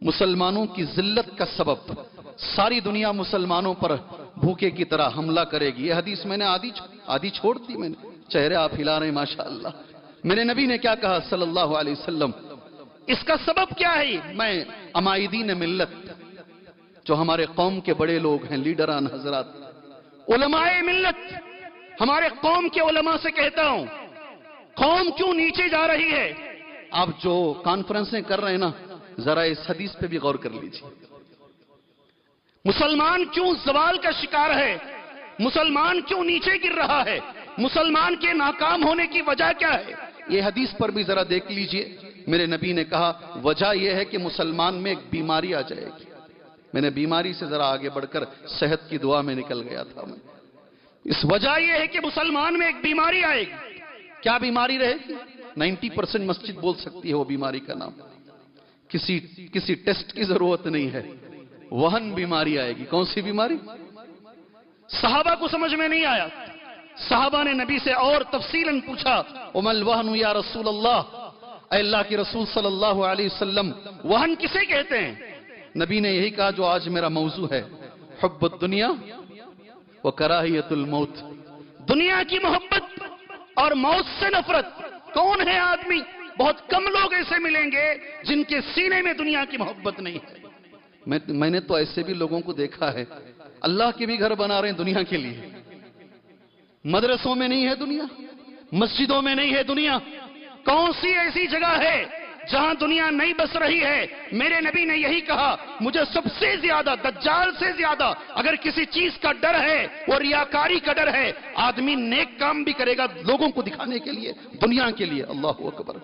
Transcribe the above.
مسلمانوں کی ذلت کا سبب ساری دنیا مسلمانوں پر بھوکے کی طرح حملہ کرے گی. یہ حدیث میں نے آدھی چھوڑ دی. میں نے چہرے آپ ہلا رہے ہیں ماشاءاللہ. میرے نبی نے کیا کہا صلی اللہ علیہ وسلم؟ اس کا سبب کیا ہے؟ میں عمائدین ملت جو ہمارے قوم کے بڑے لوگ ہیں، لیڈران حضرات، علماء ملت، ہمارے قوم کے علماء سے کہتا ہوں، قوم کیوں نیچے جا رہی ہے؟ آپ جو کانفرنسیں کر رہے ہیں نا، ذرا اس حدیث پہ بھی غور کر لیجیے. مسلمان کیوں زوال کا شکار ہے؟ مسلمان کیوں نیچے گر رہا ہے؟ مسلمان کے ناکام ہونے کی وجہ کیا ہے؟ یہ حدیث پر بھی ذرا دیکھ لیجئے. میرے نبی نے کہا وجہ یہ ہے کہ مسلمان میں ایک بیماری آ جائے گی. میں نے بیماری سے ذرا آگے بڑھ کر صحت کی دعا میں نکل گیا تھا. اس وجہ یہ ہے کہ مسلمان میں ایک بیماری آئے گی. کیا بیماری رہے گی؟ 90% مسجد بول سکتی ہے وہ بیماری کا نام. کسی ٹیسٹ کی ضرورت نہیں ہے. وہن بیماری آئے گی. کون سی بیماری؟ صحابہ کو سمجھ میں نہیں آیا. صحابہ نے نبی سے اور تفصیلاً پوچھا وَمَا الْوَهْنُ يَا رسول اللہ، اے اللہ کی رسول صلی اللہ علیہ وسلم، وہن کسے کہتے ہیں؟ نبی نے یہی کہا جو آج میرا موضوع ہے، حب الدنیا وکراہیت الموت. دنیا کی محبت اور موت سے نفرت. کون ہے آدمی؟ بہت کم لوگ ایسے ملیں گے جن کے سینے میں دنیا کی محبت نہیں ہے. میں نے تو ایسے بھی لوگوں کو دیکھا ہے، اللہ کے بھی گھر بنا رہے ہیں دنیا کے لیے. مدرسوں میں نہیں ہے دنیا، مسجدوں میں نہیں ہے دنیا. کون سی ایسی جگہ ہے جہاں دنیا نہیں بس رہی ہے؟ میرے نبی نے یہی کہا مجھے سب سے زیادہ، دجال سے زیادہ اگر کسی چیز کا ڈر ہے وہ ریاکاری کا ڈر ہے. آدمی نیک کام بھی کرے گا لوگوں کو دکھانے کے لیے، دنیا کے لیے. اللہ اکبر.